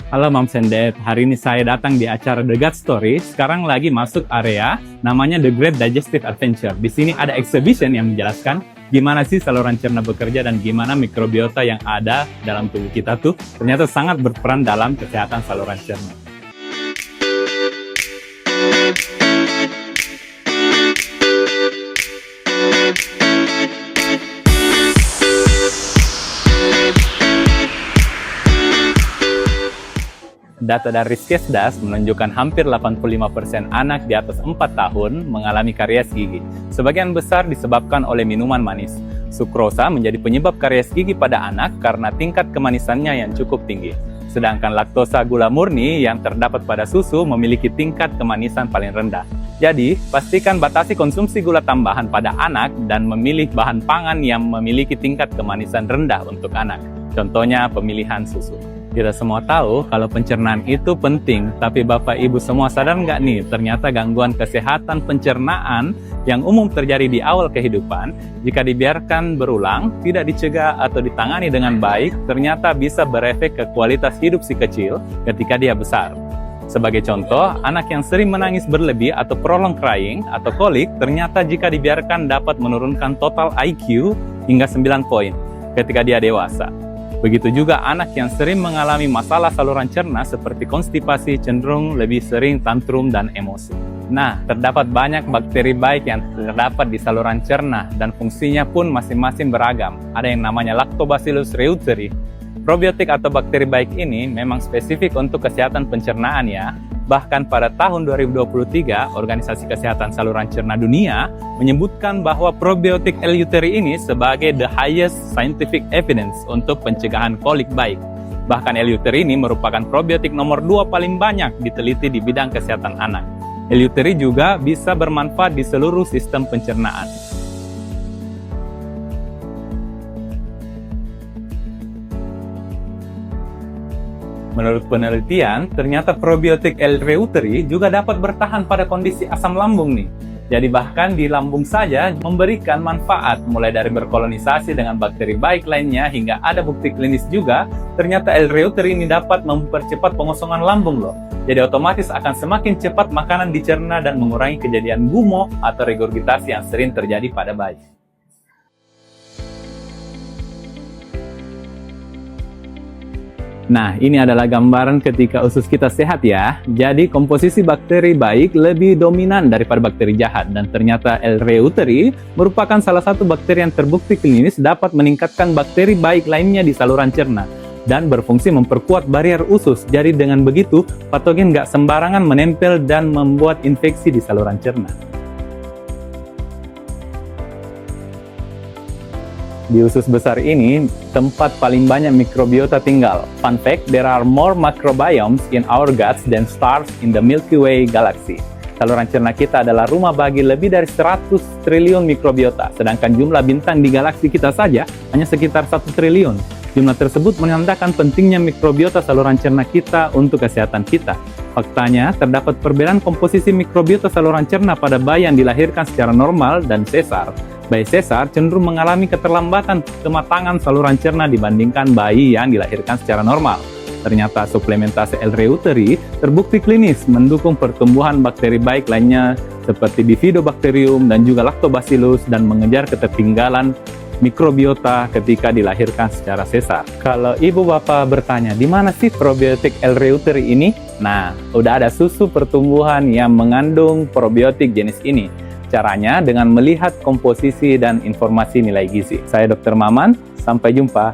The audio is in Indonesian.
Halo Mams and Dad, hari ini saya datang di acara The God Story. Sekarang lagi masuk area namanya The Great Digestive Adventure. Di sini ada exhibition yang menjelaskan gimana sih saluran cerna bekerja dan gimana mikrobiota yang ada dalam tubuh kita tuh ternyata sangat berperan dalam kesehatan saluran cerna. Data dari Riskesdas menunjukkan hampir 85% anak di atas 4 tahun mengalami karies gigi. Sebagian besar disebabkan oleh minuman manis. Sukrosa menjadi penyebab karies gigi pada anak karena tingkat kemanisannya yang cukup tinggi. Sedangkan laktosa gula murni yang terdapat pada susu memiliki tingkat kemanisan paling rendah. Jadi, pastikan batasi konsumsi gula tambahan pada anak dan memilih bahan pangan yang memiliki tingkat kemanisan rendah untuk anak. Contohnya pemilihan susu. Kita semua tahu kalau pencernaan itu penting, tapi Bapak Ibu semua sadar nggak nih, ternyata gangguan kesehatan pencernaan yang umum terjadi di awal kehidupan, jika dibiarkan berulang, tidak dicegah atau ditangani dengan baik, ternyata bisa berefek ke kualitas hidup si kecil ketika dia besar. Sebagai contoh, anak yang sering menangis berlebih atau prolonged crying atau kolik, ternyata jika dibiarkan dapat menurunkan total IQ hingga 9 poin ketika dia dewasa. Begitu juga anak yang sering mengalami masalah saluran cerna seperti konstipasi cenderung lebih sering tantrum dan emosi. Nah, terdapat banyak bakteri baik yang terdapat di saluran cerna dan fungsinya pun masing-masing beragam. Ada yang namanya Lactobacillus reuteri. Probiotik atau bakteri baik ini memang spesifik untuk kesehatan pencernaan ya. Bahkan pada tahun 2023, Organisasi Kesehatan Saluran Cerna Dunia menyebutkan bahwa probiotik L-Uteri ini sebagai the highest scientific evidence untuk pencegahan kolik baik. Bahkan L-Uteri ini merupakan probiotik nomor 2 paling banyak diteliti di bidang kesehatan anak. L-Uteri juga bisa bermanfaat di seluruh sistem pencernaan. Menurut penelitian, ternyata probiotik L-Reuteri juga dapat bertahan pada kondisi asam lambung nih. Jadi bahkan di lambung saja memberikan manfaat, mulai dari berkolonisasi dengan bakteri baik lainnya hingga ada bukti klinis juga, ternyata L-Reuteri ini dapat mempercepat pengosongan lambung loh. Jadi otomatis akan semakin cepat makanan dicerna dan mengurangi kejadian gumo atau regurgitasi yang sering terjadi pada bayi. Nah, ini adalah gambaran ketika usus kita sehat ya. Jadi, komposisi bakteri baik lebih dominan daripada bakteri jahat. Dan ternyata L-Reuteri merupakan salah satu bakteri yang terbukti klinis dapat meningkatkan bakteri baik lainnya di saluran cerna. Dan berfungsi memperkuat barier usus. Jadi, dengan begitu, patogen nggak sembarangan menempel dan membuat infeksi di saluran cerna. Di usus besar ini, tempat paling banyak mikrobiota tinggal. Fun fact, there are more microbiomes in our guts than stars in the Milky Way galaxy. Saluran cerna kita adalah rumah bagi lebih dari 100 triliun mikrobiota, sedangkan jumlah bintang di galaksi kita saja hanya sekitar 1 triliun. Jumlah tersebut menandakan pentingnya mikrobiota saluran cerna kita untuk kesehatan kita. Faktanya, terdapat perbedaan komposisi mikrobiota saluran cerna pada bayi yang dilahirkan secara normal dan sesar. Bayi sesar cenderung mengalami keterlambatan kematangan saluran cerna dibandingkan bayi yang dilahirkan secara normal. Ternyata suplementasi L-Reuteri terbukti klinis mendukung pertumbuhan bakteri baik lainnya seperti Bifidobacterium dan juga Lactobacillus dan mengejar ketertinggalan mikrobiota ketika dilahirkan secara sesar. Kalau ibu bapak bertanya, di mana sih probiotik L-Reuteri ini? Nah, udah ada susu pertumbuhan yang mengandung probiotik jenis ini. Caranya dengan melihat komposisi dan informasi nilai gizi. Saya Dr. Maman, sampai jumpa.